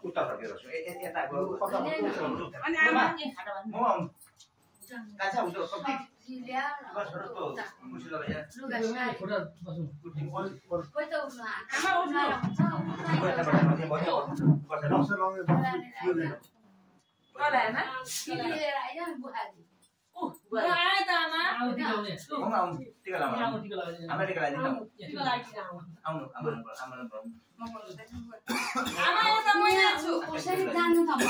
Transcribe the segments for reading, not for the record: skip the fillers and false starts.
उता फर्केर छु यता गयो अनि म काचा हुन्छ सबै बस छोटो मुसी लगाए लुगा छोरा बसु कोही त उठ्नु आमा उठ्नु होला हैन लिएर आइज न बुहारी बुहारी त आमा आउँदै आउने टिका लाउनु आमा टिका लाइदिनु टिका लाइदिनु आउनु आमा आमा यता म यहाँ छु कसरी जानु त म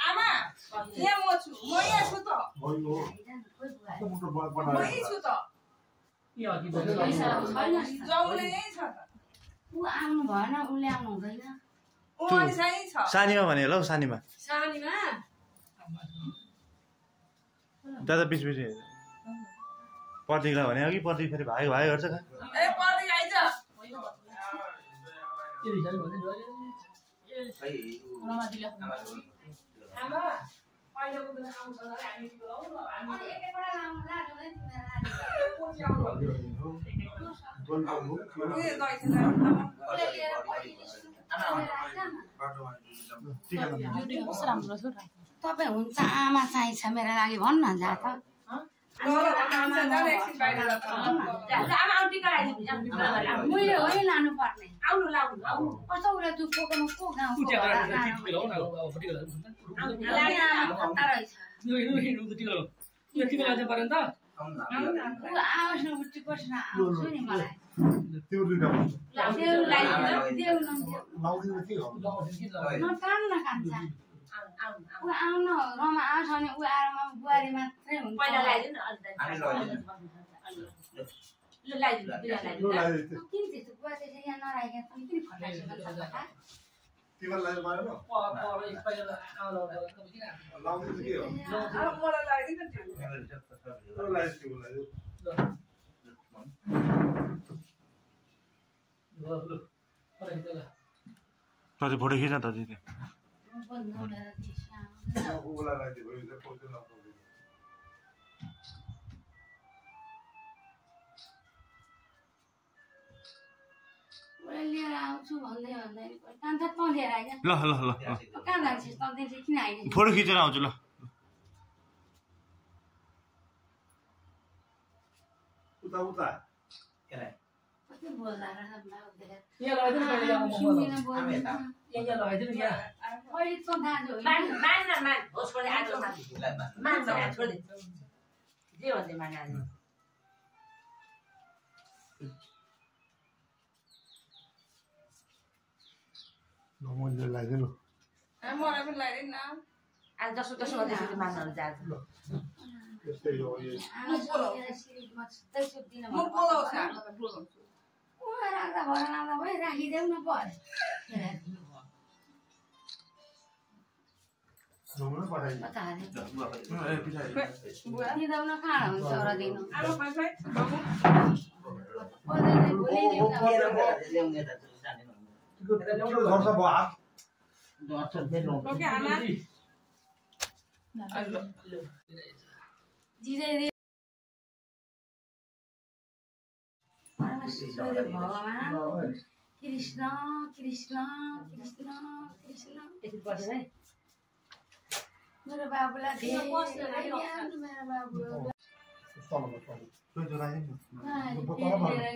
आमा यहाँ म छु म यहाँ छु त म यही छु त यो अघि जाउले यही छ त उ आउनु भएन उले आउनु हुँदैन ओ अनि सही छ सानीमा भने ल सानीमा दादा पिछ पर्दिकला भने अघि पर्दि फेरि भाइ भाइ गर्छ का ए पर्दि आइज आमा पहिलोको बेला आउँछ र हामी बोलाउनु हामी एकैपल्ट लाउनु तपाईँ हुन्छ आमा चाहिन्छ मेरो लागि भन्नु न जा त मैले हो लानु पर्ने कस्तो उसले तँ पोकामा को गाउँ आओस् न उठी पर्छ आउँछु नि मलाई नटान्न कान्छ ऊ आउन रमा आउँछ भने ऊ आएर बुहारी मात्रै हुन्छ पहिला लगाइदिनु किन त्यस्तो बुवा त्यसरी यहाँ नराखेको पनि किन फटाइसक्यो फोटो खिच्न त दिदी लिएर आउँछु भन्दै भन्दै कान्छ त लिएर आइज ल ल ल कहाँ जान्छस् त त्यसले किन आइज फोटो खिचेर आउँछु ल उता उता कति बोल्दा रहेछ यहाँ लगाइदिनु मैले यहाँ सुन्दिन बोल्दिन यहाँ लगाइदिनु यहाँ अहिले त दाजु मान होसले आज मान छोडे जे भन्दै मान आज नमोले लगाइदिनु मलाई पनि लगाइदिनु न आज जसो तसो गर्दै फेरि मान्नहरू जान्छ त्यस्तै हो यो म बोलाउँछु राख्दा भएर लाँदा भयो राखिदेऊ न पर्यो दिँदाउ न कहाँ हुन्छ र दिनु भगवान कृष्ण कृष्ण कृष्ण कृष्ण मेरो बाबुलाई धेरै मेरो बाबु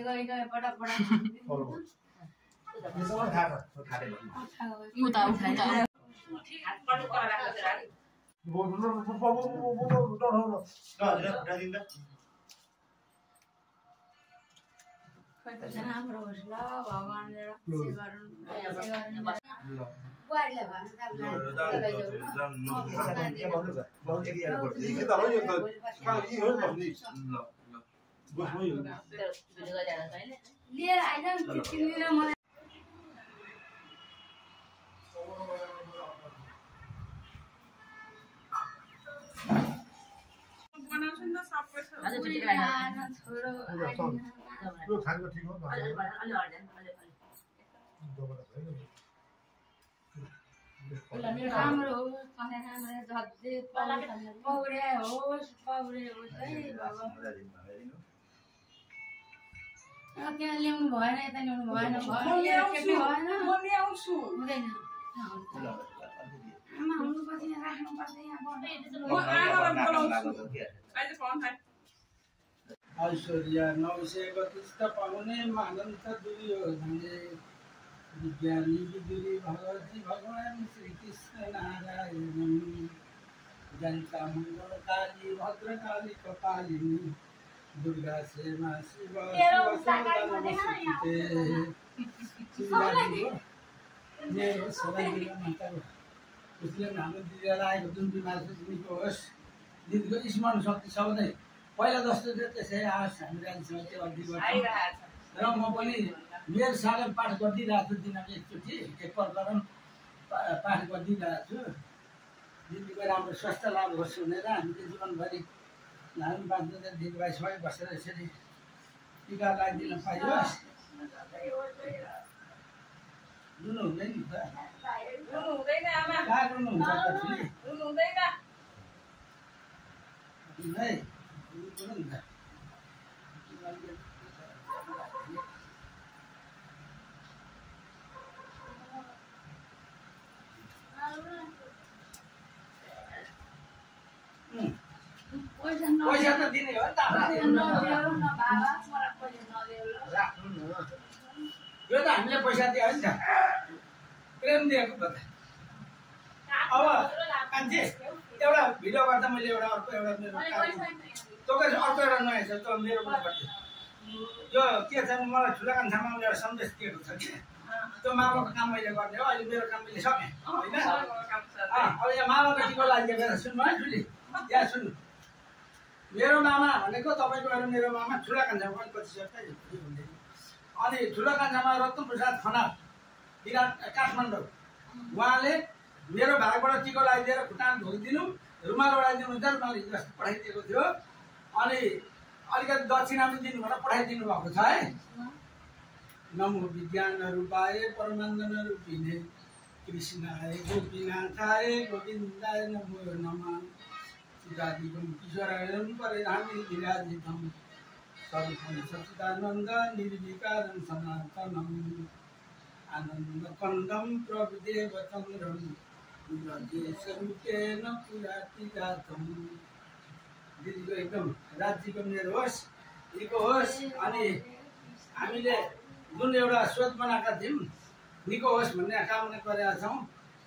गई पटक राम्रो होस् ल भगवानले बुहारीलाई लिएर आइज किनेर मलाई राम्रो होस् पौडे होस् है त्यहाँ ल्याउनु भएन यता ल्याउनु भएन म ल्याउँछु हुँदैन आमा हुनुपर्छ यहाँ राख्नुपर्छ यहाँ ऐश्वर्य 932 पाउने मानन्त दुर्योधनले विज्ञानी विदुरी भगवती भगवान श्री कृष्ण नारायण जनिता मङ्गलकाली भद्रकाली कपालिनी दुर्गा सेना शिव मेरो सबै माताको उसले हाम्रो दिदीलाई आएको जुन बिमार छ निको होस् दिदीको स्मरण शक्ति सबै पहिला जस्तो थियो त्यसै आओस् हामी राज्यमा त्यो अघि र म पनि मेरो साल पाठ गरिदिइरहेको छु दिनमा एकचोटि एकपल्ट पाठ गरिदिइरहेको छु दिदीको राम्रो स्वास्थ्य लाभ होस् भनेर हामीले जीवनभरि हामी बाँच्नु दिदीभाइसँगै बसेर यसरी टिका लगाइदिन पाइयोस् रुनु हुँदैन नि त कहाँ रुनुहुन्छ त फेरि है पैसा त दिने हो नि त यो त हामीले पैसा दियो नि त प्रेम दिएको त अब मान्छे एउटा भिडियो गर्दा मैले एउटा अर्को एउटा मेरो तँको अर्को एउटा नयाँ छ तँ मेरो यो के छ मलाई ठुला कान्छामा एउटा सन्देश दिएको छ कि त्यो मामाको काम मैले गर्ने हो अहिले मेरो काम मैले सकेँ होइन अब यहाँ मामाको टिको लागिदिएको सुन्नु है ठुली यहाँ सुन्नु मेरो मामा भनेको तपाईँको एउटा मेरो मामा ठुला कान्छामा पनि 25 अनि ठुला कान्छामा रत्न प्रसाद खनाल विराट काठमाडौँ उहाँले मेरो भागबाट टिको लगाइदिएर खुट्टा धोइदिनु रुमाल ओढाइदिनु हुन्छ रुमाल हिजो जस्तो पठाइदिएको थियो अनि अलिकति दक्षिणा पनि दिनु भनेर पठाइदिनु भएको छ है नमो विज्ञान रूपाय परमानन्द रूपिणे कृष्णाय गोपीनाथाय गोविन्दाय नमो नमः सीतादिकं किशोरायं परिधामी विराजितं सर्वं सच्चिदानन्द निर्विकारं सनातनम् आनन्दकन्दं प्रभुदेवचन्द्रं स्वरूपेण पुरातिजातं दिदीको एकदम राज्यको मेरो होस् निको होस् अनि हामीले जुन एउटा सोच बनाएका थियौँ निको होस् भन्ने कामना गरेका छौँ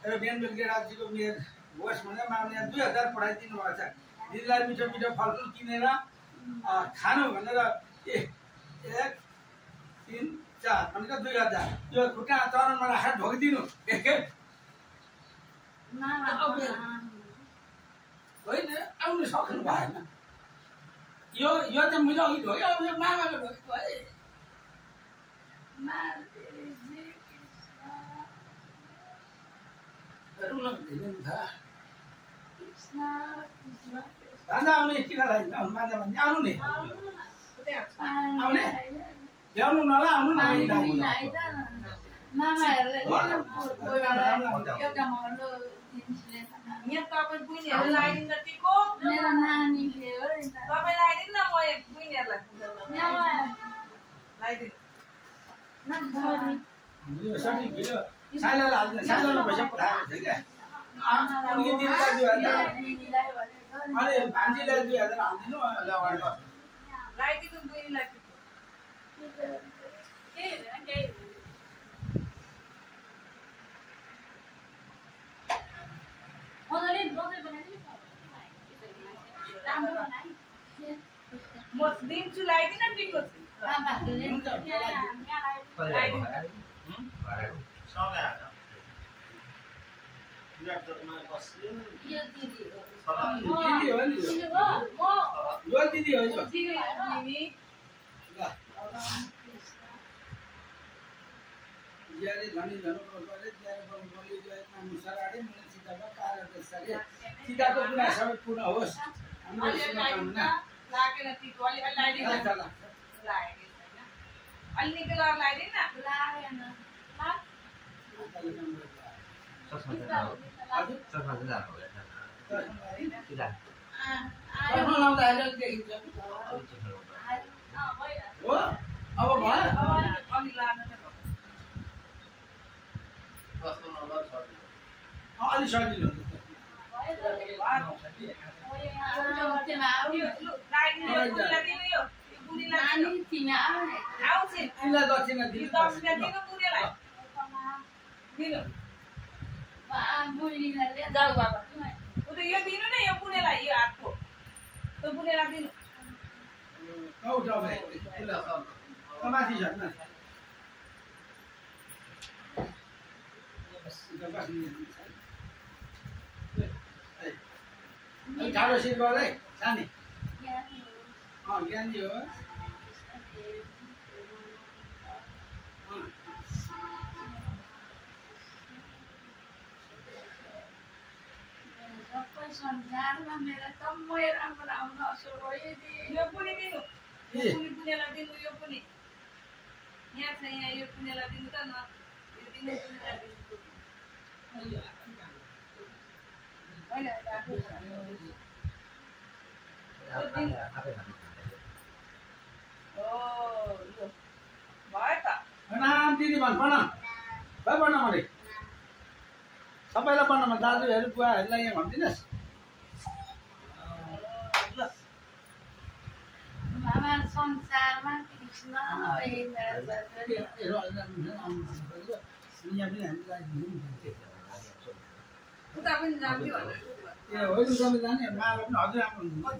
र बिहान बेलुकी राज्यको मेरो होस् भनेर माग्ने 2000 पठाइदिनु भएको छ दिदीलाई मिठो मिठो फलफुल किनेर खानु भनेर 1 3 4 भनेको 2000 यो खुट्टा चरणमा राखेर ढोकिदिनु एकखेप होइन आउनु सक्नु भएन यो चाहिँ मैले अघि ढोक्यो अब यो मामाको ढोकेको है दादा आउने टिका लगाइदिनु मान्छे भने आउनु नि आउने ल्याउनु नला आउनु न यहाँ तपाईँ बुइनीहरू लगाइदिनु टिको मेरो नानीले हो नि त तपाईँ लगाइदिनु न म बुइनीहरूलाई साइलोलाई पैसा पठाएको थियो क्या अनि भान्जीलाई 2000 हालिदिनु लगाइदिनु बुइनीलाई म दिन्छु लगाइदिनु टिको दिदी हो ज्यारे धनी धनु गरे ज्यारे बलि गए अनुसार आडे मन सीताको कारक सरे सीताको गुना सबै पूर्ण होस् हाम्रो शुभकामना लागेन टिको अलि लगाइदिनु लागेन छैन अलि निकै लगाइदिनु न लागेन अब भयो अलि सजिलो तिमीलाई दक्षिणा दिनु जाऊ बाबा यो दिनु न यो पुनेलाई यो हातको त्यो पुनेलाई दिनु माथि छ गाह्रो सिट गर है सानी ज्ञानी हो संसारमा मेरो समय राम्रो राम्रो असर भयो यो पुनी दिनु पुनेलाई दिनु यो पुनी यहाँ छ यहाँ यो पुनेलाई दिनु त न यो दिनु पुनेलाई दिनु प्रणाम दिदी भन् प्रणाम भाइ प्रणाम अरे सबैलाई प्रणाम दाजुहरू बुवाहरूलाई यहाँ भनिदिनुहोस् मामा संसारमा कृष्ण उता पनि जान्थ्यो ए होइन जाने माला पनि हजुर राम्रो